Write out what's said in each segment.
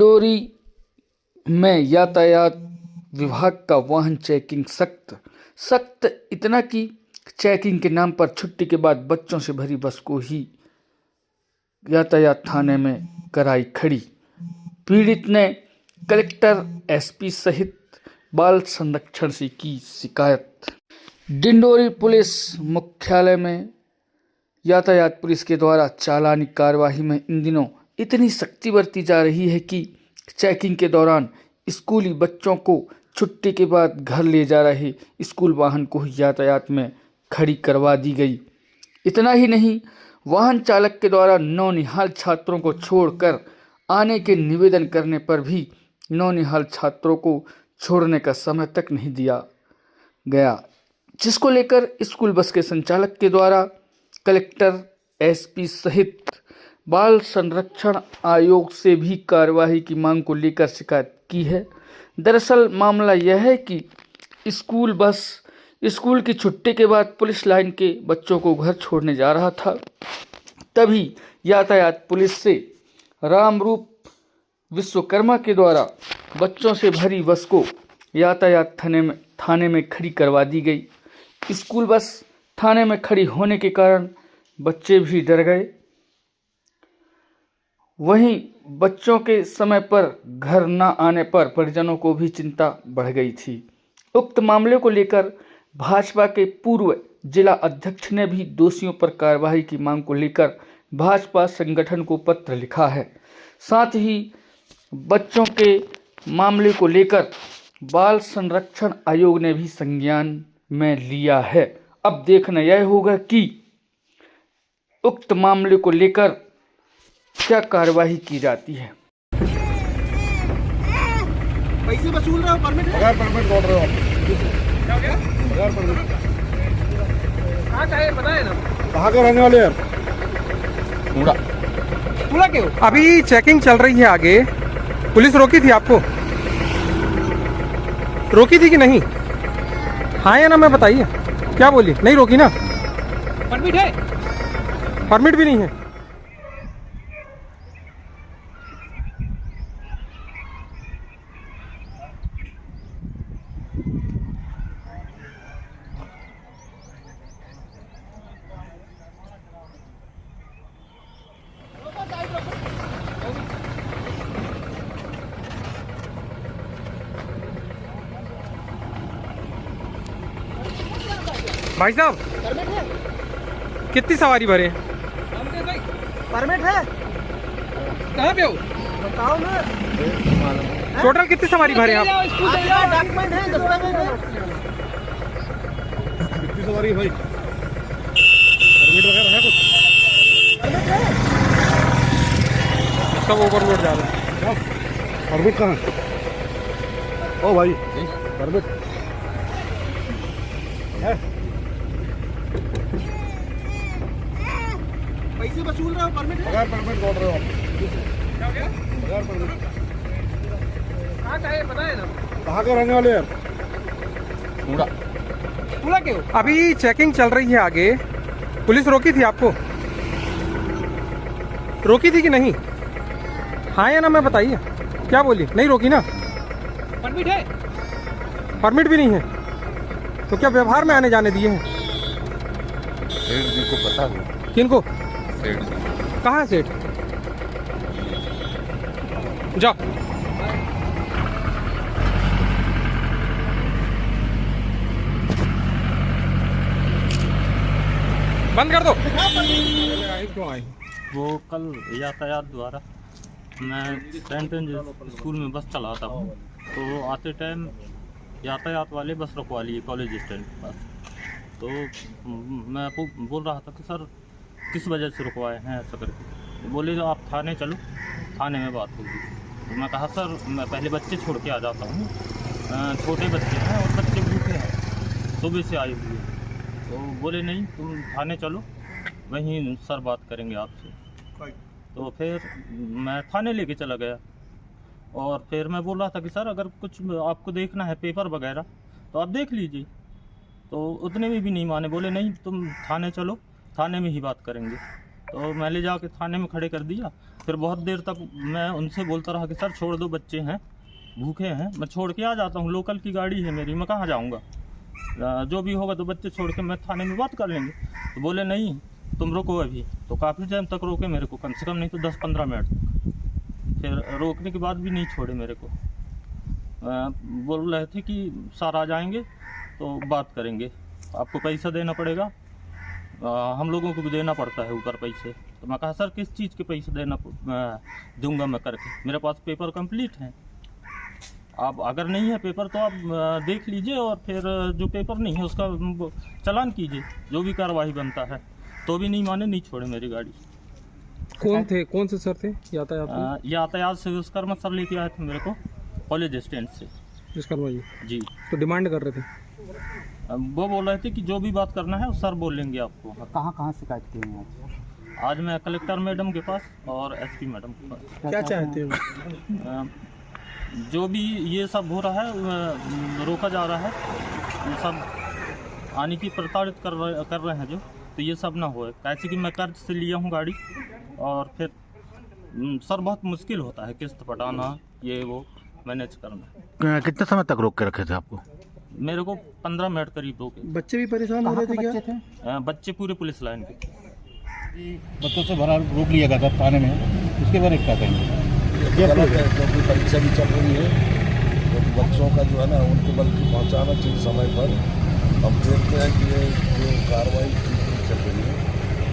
डिंडोरी में यातायात विभाग का वाहन चेकिंग सख्त इतना कि चेकिंग के नाम पर छुट्टी के बाद बच्चों से भरी बस को ही यातायात थाने में कराई खड़ी। पीड़ित ने कलेक्टर, एसपी सहित बाल संरक्षण से की शिकायत। डिंडोरी पुलिस मुख्यालय में यातायात पुलिस के द्वारा चालानी कार्यवाही में इन दिनों इतनी सख्ती बरती जा रही है कि चेकिंग के दौरान स्कूली बच्चों को छुट्टी के बाद घर ले जा रहे स्कूल वाहन को यातायात में खड़ी करवा दी गई। इतना ही नहीं, वाहन चालक के द्वारा नौनिहाल छात्रों को छोड़कर आने के निवेदन करने पर भी नौनिहाल छात्रों को छोड़ने का समय तक नहीं दिया गया, जिसको लेकर स्कूल बस के संचालक के द्वारा कलेक्टर, एसपी सहित बाल संरक्षण आयोग से भी कार्यवाही की मांग को लेकर शिकायत की है। दरअसल मामला यह है कि स्कूल बस स्कूल की छुट्टी के बाद पुलिस लाइन के बच्चों को घर छोड़ने जा रहा था, तभी यातायात पुलिस से रामरूप विश्वकर्मा के द्वारा बच्चों से भरी बस को यातायात थाने में खड़ी करवा दी गई। स्कूल बस थाने में खड़ी होने के कारण बच्चे भी डर गए। वहीं बच्चों के समय पर घर न आने पर परिजनों को भी चिंता बढ़ गई थी। उक्त मामले को लेकर भाजपा के पूर्व जिला अध्यक्ष ने भी दोषियों पर कार्रवाई की मांग को लेकर भाजपा संगठन को पत्र लिखा है। साथ ही बच्चों के मामले को लेकर बाल संरक्षण आयोग ने भी संज्ञान में लिया है। अब देखना यह होगा कि उक्त मामले को लेकर क्या कार्रवाई की जाती है। पैसे वसूल रहे हो, परमिट है? बगैर परमिट दौड़ रहे हो आप। क्या हो गया? बगैर परमिट। कहाँ का है बताए ना? कहाँ के रहने वाले यार? पूरा क्यों? अभी चेकिंग चल रही है आगे। पुलिस रोकी थी आपको? रोकी थी कि नहीं? हाँ या ना मैं बताइए, क्या बोली? नहीं रोकी ना? परमिट है? परमिट भी नहीं है। भाई साहब, परमिट है? कितनी सवारी भरे हैं? परमिट है? कहाँ पे हो? बताओ ना। टोटल कितनी सवारी भरे हैं आप? डॉक्यूमेंट है, दस्तावेज है। कितनी सवारी है भाई? परमिट वगैरह है कुछ? परमिट है? सब ओवरलोड जा रहा है। परमिट कहाँ है? ओ भाई, परमिट है? पैसे वसूल रहे हो, परमिट है? बगैर परमिट दौड़ रहे हो आप। क्या हो गया? बगैर परमिट। कहाँ का है बताए ना? कहाँ के रहने वाले यार? पूरा क्यों? अभी चेकिंग चल रही है आगे। पुलिस रोकी थी आपको? रोकी थी कि नहीं? हाँ या ना मैं बताइए, क्या बोली? नहीं रोकी ना? परमिट है? परमिट भी नहीं है, तो क्या व्यवहार में आने जाने दिए हैं? सेठ जी को पता है। किनको? सेठ जी। कहाँ है सेठ? जाओ। बंद कर दो। क्यों आई? वो कल यातायात द्वारा मैं सेंट स्कूल में बस चलाता हूँ, तो आते टाइम यातायात वाले बस रुकवा लिए कॉलेज स्टैंड के पास। तो मैं बोल रहा था कि सर किस वजह से रुकवाए हैं ऐसा करके। बोले जो आप थाने चलो, थाने में बात होगी। तो मैं कहा सर मैं पहले बच्चे छोड़ के आ जाता हूँ, छोटे बच्चे हैं और बच्चे भूखे हैं, सुबह से आए हुए हैं। तो बोले नहीं तुम थाने चलो, वहीं सर बात करेंगे आपसे। तो फिर मैं थाने लेके चला गया और फिर मैं बोल रहा था कि सर अगर कुछ आपको देखना है पेपर वगैरह तो आप देख लीजिए। तो उतने में भी नहीं माने, बोले नहीं तुम थाने चलो, थाने में ही बात करेंगे। तो मैं ले जाके थाने में खड़े कर दिया। फिर बहुत देर तक मैं उनसे बोलता रहा कि सर छोड़ दो, बच्चे हैं, भूखे हैं, मैं छोड़ के आ जाता हूँ, लोकल की गाड़ी है मेरी, मैं कहाँ जाऊँगा, जो भी होगा तो बच्चे छोड़ के मैं थाने में बात कर लेंगे। तो बोले नहीं तुम रुको अभी। तो काफ़ी टाइम तक रोके मेरे को, कम से कम नहीं तो 10-15 मिनट तक। फिर रोकने के बाद भी नहीं छोड़े मेरे को। बोल रहे थे कि सर आ जाएंगे तो बात करेंगे, आपको पैसा देना पड़ेगा, हम लोगों को भी देना पड़ता है ऊपर पैसे। तो मैं कहा सर किस चीज़ के पैसे दूंगा मैं करके, मेरे पास पेपर कंप्लीट हैं, आप अगर नहीं है पेपर तो आप देख लीजिए और फिर जो पेपर नहीं है उसका चालान कीजिए, जो भी कार्रवाई बनता है। तो भी नहीं माने, नहीं छोड़े मेरी गाड़ी। कौन थे, कौन से सर थे यातायात में? यातायात से विश्वकर्मा सर लेके आए थे मेरे को कॉलेज स्टैंड से। विश्वकर्मा जी? जी। तो डिमांड कर रहे थे? वो बोल रहे थे कि जो भी बात करना है वो सर बोल लेंगे आपको। कहाँ शिकायत की है आज? आज मैं कलेक्टर मैडम के पास और एसपी मैडम के पास। क्या चाहते हो? जो भी ये सब हो रहा है, रोका जा रहा है, ये सब आने की प्रताड़ित कर रहे हैं जो, तो ये सब ना हो। कैसे कि मैं कर्ज से लिया हूँ गाड़ी, और फिर सर बहुत मुश्किल होता है किस्त पटाना, ये वो मैनेज करना। कितने समय तक रोक के रखे थे आपको? मेरे को 15 मिनट करीब रोके। बच्चे भी परेशान हो रहे थे क्या? बच्चे पूरे पुलिस लाइन के थे। बच्चों से भरा रोक लिया गया था थाने में, उसके बारे में क्या कहेंगे? गलत है, क्योंकि परीक्षा भी चल रही है, तो बच्चों का जो है ना उनको बल्कि पहुंचाना चाहिए समय पर। हम देखते हैं कि ये जो कार्रवाई चल रही है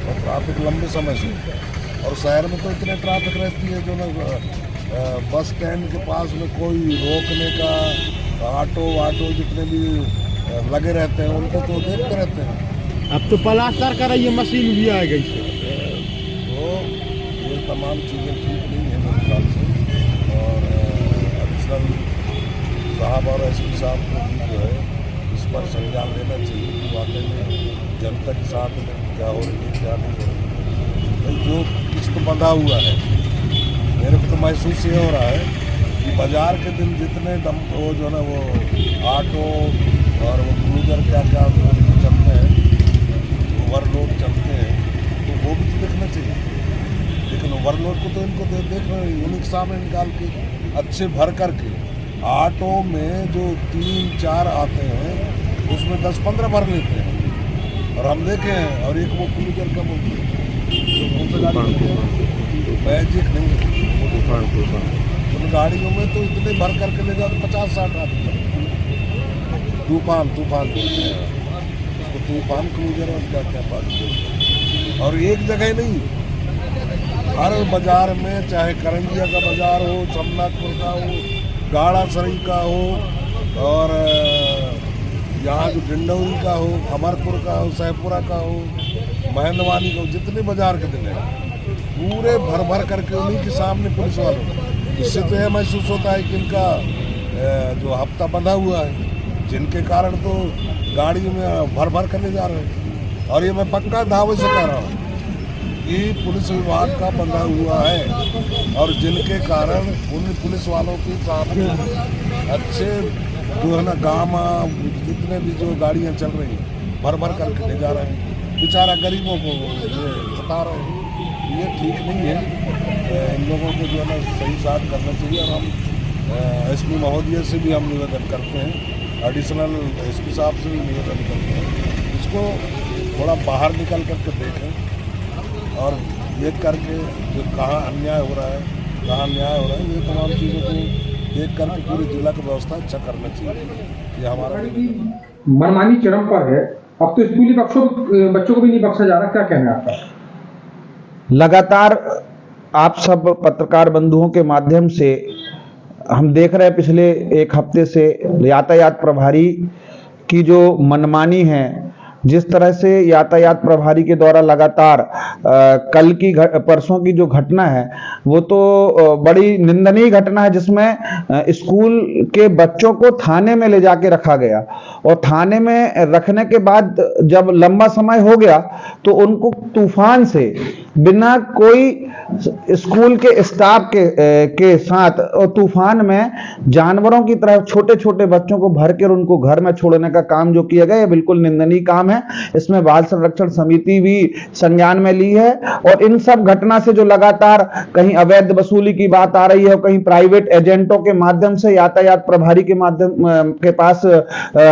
और ट्रैफिक लंबे समय से, और शहर में तो इतने ट्रैफिक रहती है जो ना बस स्टैंड के पास में कोई रोकने का, ऑटो जितने भी लगे रहते हैं उनको तो देखते रहते हैं। अब तो प्लास्टर का ये मशीन भी आ गई है, तो ये तमाम चीज़ें ठीक नहीं है मेरे ख्याल से। और एडिशनल साहब और एसपी साहब को भी जो है इस पर संज्ञान लेना चाहिए कि वाकई में जनता के साथ में क्या हो रही है, क्या नहीं हो रही है। जो किस्त बंधा हुआ है, मेरे को तो महसूस ये हो रहा है कि बाजार के दिन जितने वो जो है ना वो ऑटो और वो क्रूजर क्या चलते हैं, ओवरलोड चलते हैं, तो वो भी तो देखना चाहिए। लेकिन ओवरलोड को तो इनको देख रहे हैं, यूनिक सामने निकाल के अच्छे भर करके ऑटो में जो 3-4 आते हैं उसमें 10-15 भर लेते हैं। और हम देखे हैं, और एक वो क्रूजर का बोलते हैं मैजिक नहीं, उन गाड़ियों में तो इतने भर करके ले जाओ तो 50-60 आदमी। तूफान बोलते हैं उसको, तूफान क्रूजर और क्या बात। और एक जगह नहीं, हर बाजार में, चाहे करंजिया का बाजार हो, समनाथपुर का हो, गाड़ासरी का हो, और यहाँ जो डिंडौरी का हो, अमरपुर का हो, सहपुरा का हो, महेंद्रवानी का हो, जितने बाजार के दिन है पूरे भर करके उन्हीं के सामने पुलिस वालों। इससे तो यह महसूस होता है कि इनका जो हफ्ता बंधा हुआ है, जिनके कारण तो गाड़ी में भर कर ले जा रहे हैं। और ये मैं पक्का दावे से कह रहा हूँ कि पुलिस विभाग का बंधा हुआ है, और जिनके कारण उन पुलिस वालों के सामने अच्छे जो है ना गामा जितने भी जो गाड़ियाँ चल रही हैं भर करके ले जा रहे हैं, बेचारा गरीबों को ये सता रहे हैं। ये ठीक नहीं है, इन लोगों को जो है ना सही साथ करना चाहिए। और हम एसपी महोदय से भी हम निवेदन करते हैं, एडिशनल एसपी साहब से भी निवेदन करते हैं, इसको थोड़ा बाहर निकल करके देखें और देख करके जो कहाँ अन्याय हो रहा है, कहाँ न्याय हो रहा है, ये तमाम चीज़ों को देख करके पूरी जिला की व्यवस्था अच्छा करना चाहिए। ये हमारा मनमानी चरम पर है। अब तो स्कूली बच्चों को भी नहीं बख्शा जा रहा, क्या कहना है आपका? लगातार आप सब पत्रकार बंधुओं के माध्यम से हम देख रहे हैं पिछले एक हफ्ते से यातायात प्रभारी की जो मनमानी है, जिस तरह से यातायात प्रभारी के द्वारा लगातार परसों की जो घटना है वो तो बड़ी निंदनीय घटना है, जिसमें स्कूल के बच्चों को थाने में ले जाके रखा गया, और थाने में रखने के बाद जब लंबा समय हो गया तो उनको तूफान से बिना कोई स्कूल के स्टाफ के साथ और तूफान में जानवरों की तरह छोटे छोटे बच्चों को भर कर उनको घर में छोड़ने का काम जो किया गया, ये बिल्कुल निंदनीय काम है। है, इसमें बाल संरक्षण समिति भी संज्ञान में ली है। और इन सब घटना से जो लगातार कहीं अवैध वसूली की बात आ रही है और कहीं प्राइवेट एजेंटों के माध्यम से यातायात प्रभारी के माध्यम के पास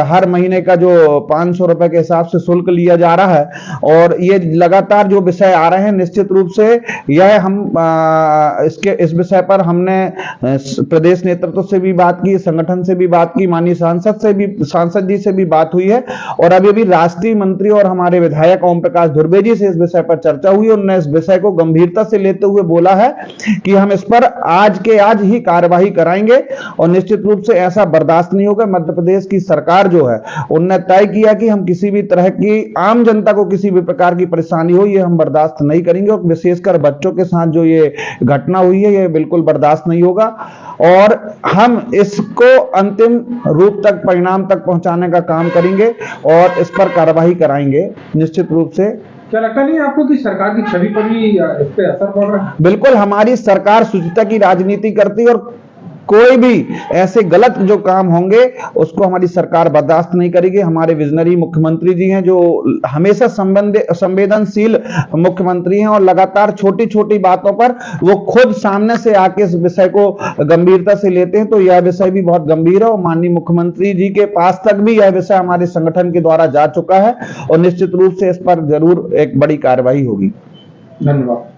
हर महीने का जो 500 रुपए के हिसाब से शुल्क लिया जा रहा है, और ये लगातार जो विषय आ रहे हैं, निश्चित रूप से यह हम इस विषय पर हमने प्रदेश नेतृत्व से भी बात की, संगठन से भी बात की, माननीय सांसद जी से भी बात हुई है, और अभी राष्ट्रीय मंत्री और हमारे विधायक ओम प्रकाश धुर्वे जी से इस विषय पर चर्चा हुई। उन्होंने इस विषय को गंभीरता से लेते हुए बोला है कि हम इस पर आज के आज ही कार्यवाही कराएंगे और निश्चित रूप से ऐसा बर्दाश्त नहीं होगा। मध्य प्रदेश की सरकार जो है उन्होंने तय किया कि हम किसी भी तरह की आम जनता को किसी भी प्रकार की परेशानी हो ये हम बर्दाश्त नहीं करेंगे, और विशेषकर बच्चों के साथ जो ये घटना हुई है ये बिल्कुल बर्दाश्त नहीं होगा, और हम इसको अंतिम रूप तक, परिणाम तक पहुंचाने का काम करेंगे और इस पर कार्रवाई कराएंगे निश्चित रूप से। क्या लगता नहीं आपको कि सरकार की छवि पर भी इस पे असर पड़ रहा है? बिल्कुल, हमारी सरकार शुचिता की राजनीति करती है और कोई भी ऐसे गलत जो काम होंगे उसको हमारी सरकार बर्दाश्त नहीं करेगी। हमारे विजनरी मुख्यमंत्री जी हैं जो हमेशा संवेदनशील मुख्यमंत्री हैं, और लगातार छोटी छोटी बातों पर वो खुद सामने से आके इस विषय को गंभीरता से लेते हैं। तो यह विषय भी बहुत गंभीर है और माननीय मुख्यमंत्री जी के पास तक भी यह विषय हमारे संगठन के द्वारा जा चुका है, और निश्चित रूप से इस पर जरूर एक बड़ी कार्रवाई होगी। धन्यवाद।